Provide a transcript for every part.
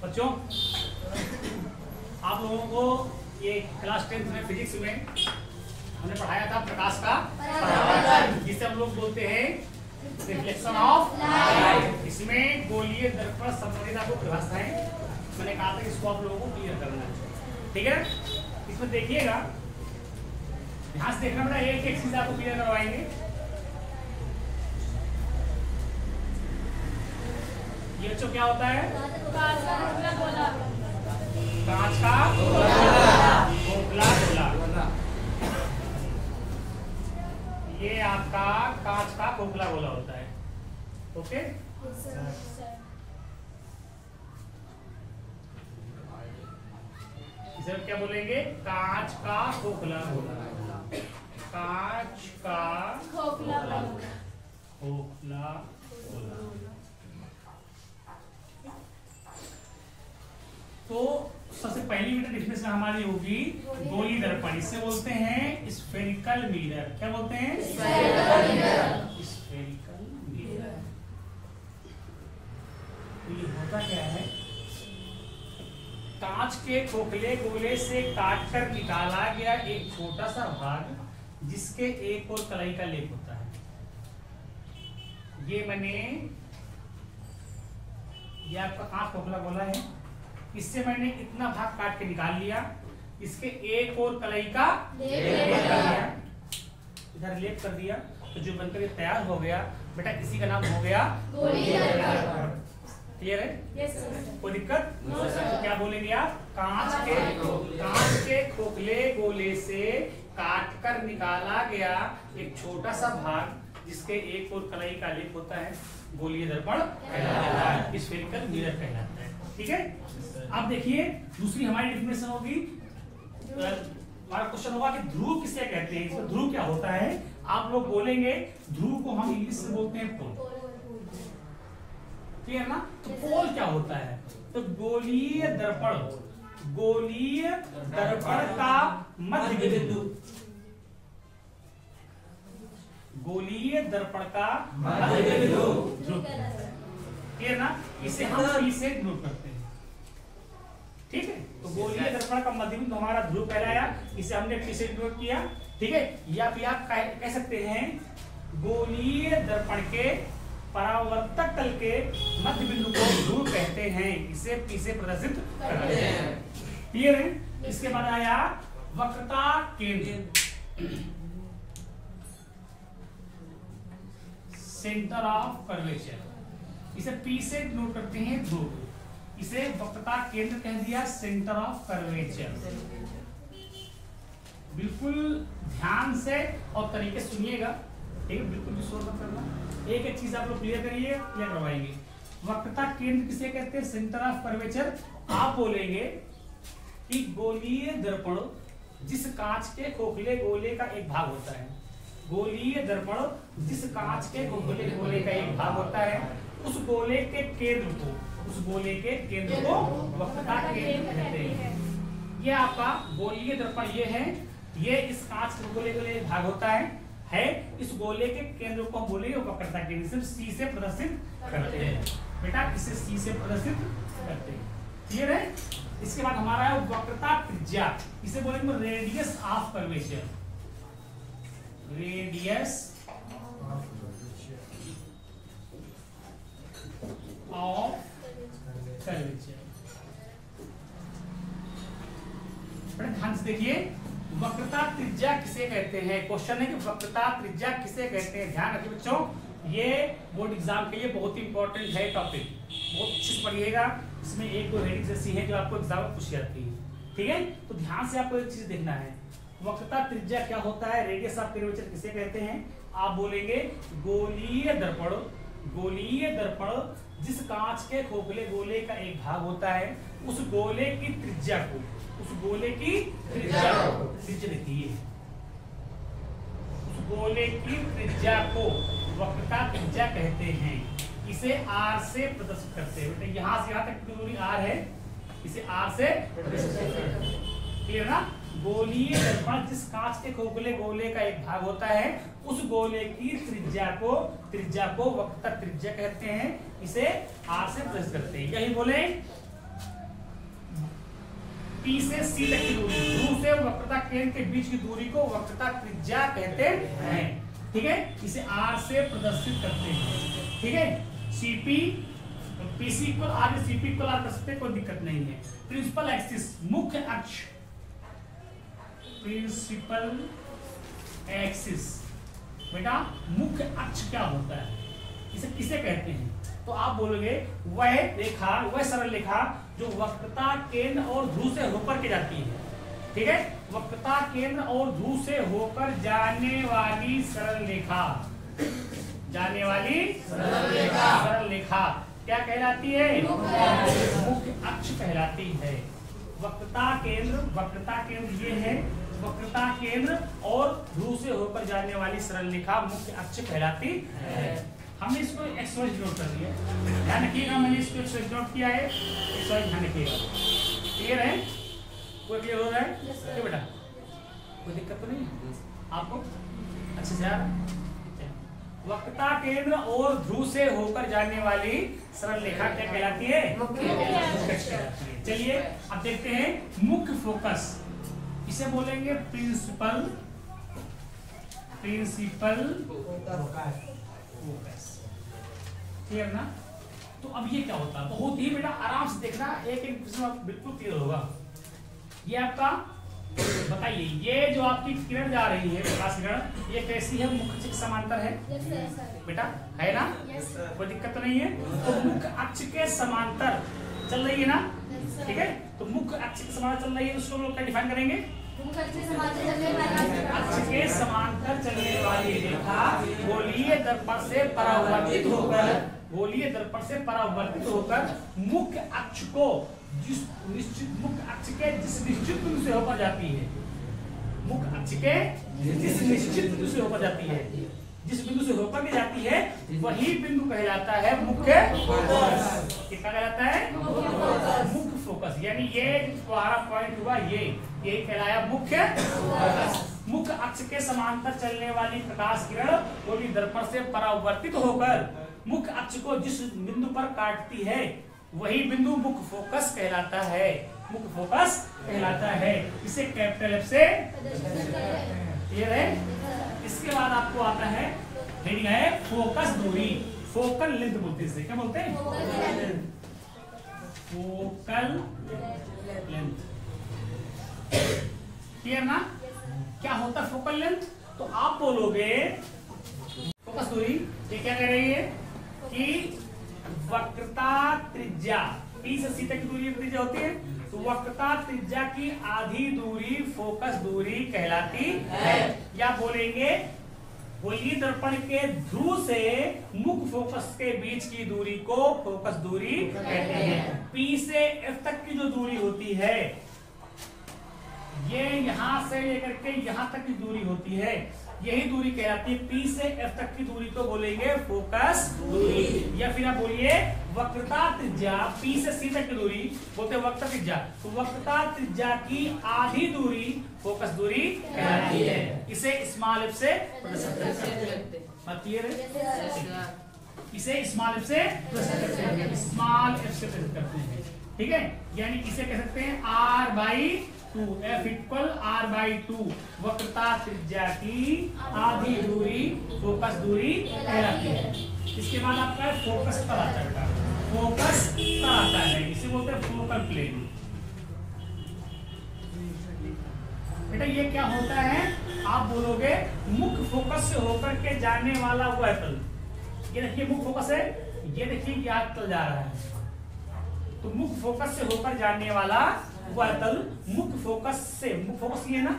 बच्चों आप लोगों को ये क्लास 10th में फिजिक्स में हमने पढ़ाया था प्रकाश का परावर्तन, जिसे हम लोग बोलते हैं रिफ्लेक्शन ऑफ लाइट। इसमें गोलीय दर्पण संबंधित आपको परिभाषाएं मैंने कहा था, इसको आप लोगों को क्लियर करना है, ठीक है। इसमें देखिएगा, ध्यान से देखना बेटा, एक एक चीज आपको क्लियर करवाएंगे। ये बच्चों क्या होता है? कांच का खोखला गोला। ये आपका कांच का खोखला गोला होता है, ओके। इसे क्या बोलेंगे? कांच का खोखला गोला। कांच का खोखला गोला। तो सबसे पहली मीटर डेफिनेशन हमारी होगी गोली दर्पण। इससे बोलते हैं स्फेरिकल मिरर। क्या बोलते हैं? Spherical mirror. तो ये होता क्या है? कांच के खोखले गोले से काटकर निकाला गया एक छोटा सा भाग, जिसके एक और कलाई का लेप होता है। ये आपका कांच खोखला गोला है, इससे मैंने इतना भाग काट के निकाल लिया, इसके एक और कलाई का लेप कर दिया, इधर लेप कर दिया, तो जो बनकर ये तैयार हो गया बेटा, इसी का नाम हो गया गोली दर्पण। क्लियर है? Yes sir. कोई दिक्कत? No sir. क्या बोलेंगे आप? कांच के खोखले गोले से काटकर निकाला गया एक छोटा सा भाग, जिसके एक और कलाई का लेप होता है, गोलीय दर्पण कहलाता है, स्फेरिकल मिरर कहलाता है, ठीक है। अब देखिए दूसरी हमारी डेफिनेशन होगी, हमारा क्वेश्चन होगा कि ध्रुव किसे कहते हैं। इसमें ध्रुव क्या होता है आप लोग बोलेंगे। ध्रुव को हम इंग्लिश में बोलते हैं पोल, क्लियर ना? तो पोल क्या होता है? तो गोलीय दर्पण का मध्य बिंदु, गोलीय दर्पण का मध्य बिंदु ध्रुव, क्लियर ना? इसे हम पी से नोट करते हैं, ठीक है। तो गोलीय दर्पण का मध्य बिंदु हमारा ध्रुव कहलाया, इसे हमने पी से नोट किया, ठीक है। या फिर आप कह सकते हैं गोलीय दर्पण के परावर्तक तल के मध्य बिंदु को ध्रुव कहते हैं, इसे पी से प्रदर्शित करते हैं, क्लियर है। इसके बाद आया वक्रता केंद्र, सेंटर ऑफ कर्वेचर, इसे पी से नोट करते हैं ध्रुव, इसे वक्रता केंद्र कह दिया, सेंटर ऑफ कर्वेचर। बिल्कुल ध्यान से और तरीके सुनिएगा, ठीक है, बिल्कुल भी शोर मत करना। एक एक चीज आप लोग क्लियर करिए, क्लियर करवाएंगे। वक्रता केंद्र किसे कहते हैं? Centre of curvature. आप बोलेंगे कि गोलीय दर्पण जिस कांच के खोखले गोले का एक भाग होता है, गोलीय दर्पण जिस कांच के खोखले गोले का एक भाग होता है, उस गोले के केंद्र को वक्रता केंद्र कहते हैं। ये आपका गोलीय दर्पण ये है, ये इस कांच के गोले का एक भाग होता है, इस गोले के केंद्र को हम बोलेंगे वक्रता केंद्र, सिर्फ सी से प्रदर्शित करते हैं बेटा, इसे सी से प्रदर्शित करते हैं, क्लियर है। इसके बाद हमारा है वक्रता त्रिज्या, इसे बोलेंगे radius of curvature, radius of curvature. ध्यान से देखिए, वक्रता त्रिज्या किसे कहते हैं? क्वेश्चन है कि वक्रता त्रिज्या किसे कहते हैं। ध्यान रखिए बच्चों, ये बोर्ड एग्जाम के लिए बहुत ही इंपॉर्टेंट है टॉपिक, बहुत अच्छे से पढ़िएगा। इसमें एक दो हेडिंग्स ऐसी हैं जो आपको एग्जाम में पूछी जाती है, ठीक है। तो ध्यान से आपको एक चीज देखना है, वक्रता त्रिज्या क्या होता है, रेडियस ऑफ कर्वेचर किसे कहते हैं। आप बोलेंगे गोलीय दर्पण जिस कांच के खोखले गोले का एक भाग होता है, उस गोले की त्रिज्या को देखिए, उस गोले की त्रिज्या को वक्रता त्रिज्या कहते हैं, इसे R से प्रदर्शित करते हैं। यहां से यहां तक दूरी R है, इसे R से प्रदर्शित करते हैं, क्लियर ना। गोलीय दर्पण जिस कांच के खोखले गोले का एक भाग होता है, उस गोले की त्रिज्या को वक्रता त्रिज्या कहते हैं, इसे R से प्रदर्शित करते हैं। यही बोले P से C तक की दूरी, ध्रुव से वक्रता केंद्र के बीच की दूरी को वक्रता त्रिज्या कहते हैं। ठीक है, इसे R से प्रदर्शित करते हैं। ठीक है, CP PC equal R, CP equal R कर सकते हैं, कोई दिक्कत नहीं है। प्रिंसिपल एक्सिस, मुख्य अक्ष, प्रिंसिपल एक्सिस, बेटा मुख्य अक्ष क्या होता है, इसे किसे कहते हैं? तो आप बोलोगे वह रेखा, वह सरल रेखा जो वक्रता केंद्र और ध्रुव से होकर के जाती है। ठीक है, वक्रता केंद्र और ध्रुव से होकर जाने वाली सरल रेखा, जाने वाली सरल रेखा क्या कहलाती है? मुख्य अक्ष कहलाती है। वक्रता केंद्र ये है, वक्रता केंद्र और ध्रुव से होकर जाने वाली सरल रेखा मुख्य अक्ष कहलाती है। हमने इसको एक्सवाइज नोट कर दिया, ध्यान रखिएगा, मैंने इसको एक्सवाइज नोट किया है, एक्सवाइज ध्यान रखिएगा। क्लियर है? कोई क्लियर हो रहा है? yes, बेटा कोई दिक्कत तो नहीं है आपको? अच्छे से यार, वक्रता केंद्र और ध्रुव से होकर जाने वाली सरल रेखा क्या कहलाती है? चलिए अब देखते हैं मुख्य फोकस, इसे बोलेंगे प्रिंसिपल फोकस। क्लियर ना? तो अब ये क्या होता है, बहुत ही बेटा आराम से देखना, एक एक प्रश्न बिल्कुल क्लियर होगा। ये आपका बताइए, ये जो आपकी किरण जा रही है प्रकाश किरण, ये कैसी है? मुख्य अक्ष के समांतर है बेटा, है ना? कोई दिक्कत तो नहीं है? तो मुख्य अक्ष के समांतर चल रही है ना? ठीक है, तो मुख्य अक्ष के समांतर चल रही है, उसको हम लोग क्या डिफाइन करेंगे? अक्ष के समांतर चलने वाली रेखा गोलीय दर्पण से परावर्तित होकर मुख्य अक्ष को जिस निश्चित मुख्य अक्ष के जिस निश्चित बिंदु से होकर जाती है, मुख्य अक्ष के जिस निश्चित बिंदु से होकर जाती है, जिस बिंदु से होकर के जाती है वही बिंदु कहलाता है मुख्य फोकस। कितना कहलाता है? मुख्य फोकस। यानी ये हमारा पॉइंट हुआ, ये कहलाया मुख्य फोकस। मुख्य अक्ष के समांतर चलने वाली प्रकाश किरण गोलीय दर्पण से परावर्तित होकर मुख्य अक्ष को जिस बिंदु पर काटती है वही बिंदु मुख्य फोकस कहलाता है, मुख्य फोकस कहलाता है। इसे कैपिटल एफ से क्लियर है? इसके बाद आपको आता है हेडिंग है फोकस दूरी, फोकल लेंथ बोलते हैं, क्या बोलते हैं? Focal length. क्लियर ना? क्या होता है फोकल लेंथ? तो आप बोलोगे फोकस दूरी ये क्या कह रही है कि वक्रता त्रिज्या, P से C तक की दूरी त्रिज्या होती है, तो वक्रता त्रिज्या की आधी दूरी फोकस दूरी कहलाती है। या बोलेंगे गोलीय दर्पण के ध्रुव से मुख्य फोकस के बीच की दूरी को फोकस दूरी कहते हैं। P से F तक की जो दूरी होती है, ये यहां से लेकर के यहां तक की दूरी होती है, यही दूरी कहलाती है। P से F तक की दूरी को बोलेंगे फोकस दूरी। या फिर आप बोलिए वक्रता त्रिज्या, P से C तक की दूरी बोलते हैं वक्रता त्रिज्या, तो वक्रता त्रिज्या की आधी दूरी फोकस दूरी कहलाती है। इसे स्मॉल एफ से प्रदर्शित करते हैं, इसे स्मॉल एफ से प्रदर्शित करते हैं। ठीक है, यानी इसे कह सकते हैं R/2, F इक्वल R/2, वक्रता त्रिज्या की आधी दूरी फोकस दूरी कहलाती है। इसके बाद आपका फोकस पर आता है, फोकस पर आता है, इसे बोलते हैं फोकल प्लेन। बेटा ये क्या होता है? आप बोलोगे मुख्य फोकस से होकर के जाने वाला वह तल, ये देखिए मुख्य फोकस है, ये देखिए क्या तल जा रहा है, तो मुख्य फोकस से होकर जाने वाला वह तल मुख्य फोकस ये ना,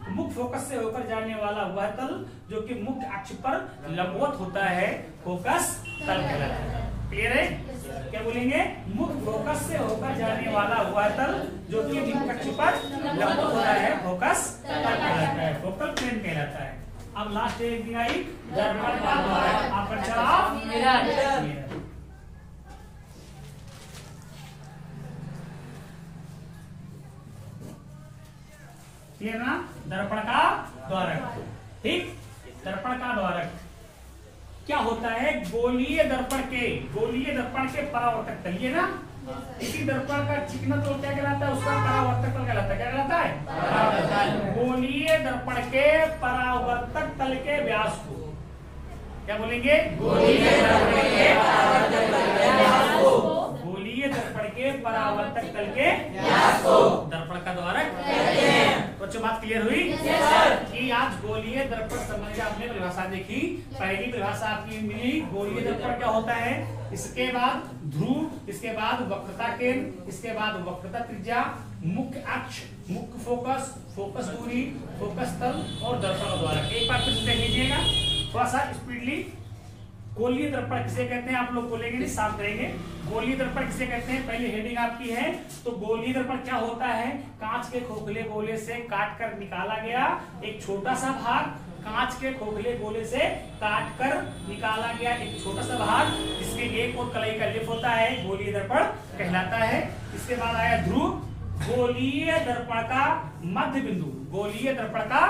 मुख्य फोकस से होकर जाने वाला वह तल जो कि मुख्य अक्ष पर लंबवत होता है फोकस तल कहलाता है। क्लियर है? क्या बोलेंगे? मुख्य फोकस से होकर जाने वाला वह तल जो कि मुख्य अक्ष पर लंबवत होता है फोकस तल कहलाता है, फोकल प्लेन कहलाता है। अब लास्ट एक दिन आई दर्पण का द्वारक, अपर्चर मिरर। क्लियर ना? दर्पण का द्वारक। ठीक, दर्पण का द्वारक क्या होता है? गोलीय दर्पण के परावर्तक तल, ये ना इसी दर्पण का चिकना तो क्या कहलाता है, उसका परावर्तक तल कहलाता है। क्या कहलाता है? गोलीय दर्पण के परावर्तक तल के व्यास को क्या बोलेंगे? गोलीय दर्पण के परावर्तक तल के व्यास को, गोलीय दर्पण के परावर्तक तल के व्यास को दर्पण का द्वारक कहते हैं। बच्चों बात क्लियर हुई? कि आज गोलीय दर्पण संबंधी आपने परिभाषा देखी। पहली परिभाषा आपकी मिली, गोलीय दर्पण क्या होता है, इसके बाद ध्रुव, इसके बाद वक्रता केंद्र, इसके बाद वक्रता त्रिज्या, मुख्य अक्ष, मुख्य फोकस, फोकस दूरी, फोकस तल और दर्पण द्वारक। एक बार फिर देख लीजिएगा थोड़ा सा स्पीडली। गोलीय दर्पण किसे कहते हैं, आप लोग बोलेंगे नहीं, साफ करेंगे। गोलीय दर्पण किसे कहते हैं, पहले हेडिंग आपकी है। तो गोलीय दर्पण क्या होता है, कांच के खोखले गोले से काटकर निकाला गया एक छोटा सा भाग, कांच के खोखले गोले से काटकर निकाला गया एक छोटा सा भाग, जिसके एक और कलाई का लिप होता है, गोलीय दर्पण कहलाता है। इसके बाद आया ध्रुव, गोलीय दर्पण का मध्य बिंदु, गोलीय दर्पण का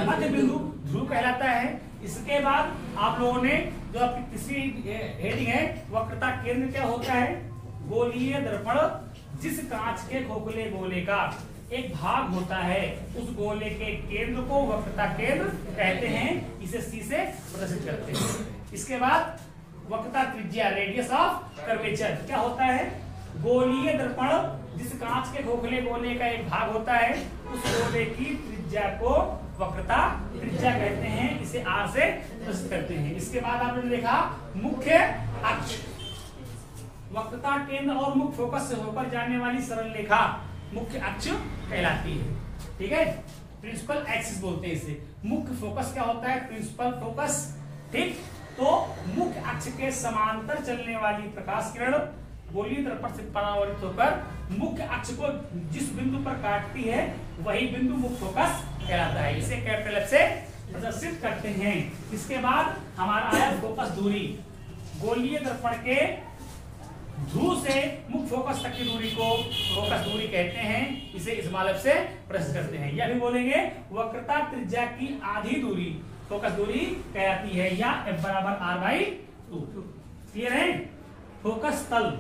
मध्य बिंदु ध्रुव कहलाता है। इसके बाद आप लोगों ने जो आपकी तीसरी हेडिंग है, वक्रता केंद्र क्या होता है, गोलीय दर्पण जिस कांच के खोखले गोले का एक भाग होता है, उस गोले के केंद्र को वक्रता केंद्र कहते हैं। इसे सी से प्रदर्शित करते हैं। इसके बाद वक्रता त्रिज्या, रेडियस ऑफ कर्वेचर क्या होता है, गोलीय दर्पण जिस कांच के खोखले गोले का एक भाग होता है, उस गोले की त्रिज्या को वक्रता त्रिज्या कहते हैं। इसे आर से प्रदर्शित करते हैं। इसके बाद आपने देखा मुख्य अक्ष, वक्रता केंद्र और मुख्य फोकस से होकर जाने वाली सरल रेखा मुख्य अक्ष कहलाती है। ठीक है, प्रिंसिपल एक्सिस बोलते हैं इसे। मुख्य फोकस क्या होता है, प्रिंसिपल फोकस। ठीक, तो मुख्य अक्ष के समांतर चलने वाली प्रकाश किरण गोलीय दर्पण से परावर्तित होकर मुख्य अक्ष को जिस बिंदु पर काटती है, वही बिंदु मुख्य फोकस कहलाता है। इसे कैपिटल एफ से प्रदर्शित करते हैं। इसके बाद हमारा आया फोकस दूरी, गोलीय दर्पण के ध्रुव से मुख्य फोकस तक की दूरी को फोकस दूरी कहते हैं। इसे स्मॉल एफ से प्रदर्शित करते हैं। या भी बोलेंगे वक्रता त्रिज्या की आधी दूरी फोकस दूरी कहलाती है, या F बराबर R/2। क्लियर है? फोकस तल,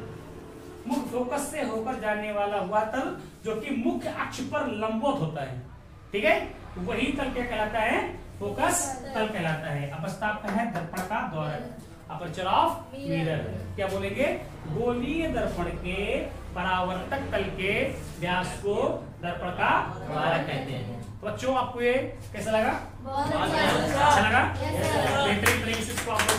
मुख्य फोकस से होकर जाने वाला हुआ तल जो कि मुख्य अक्ष पर लंबवत होता है। ठीक है, वही तल क्या कहलाता है, फोकस तल कहलाता है। अब प्रस्ताव है दर्पण का द्वारक, अपर्चर ऑफ मिरर। क्या बोलेंगे, गोलीय दर्पण के परावर्तक तल के व्यास को दर्पण का द्वारक कहते हैं। तो बच्चों आपको ये कैसा लगा? बहुत अच्छा लगा? बेहतरीन तरीके से इसको आप लोग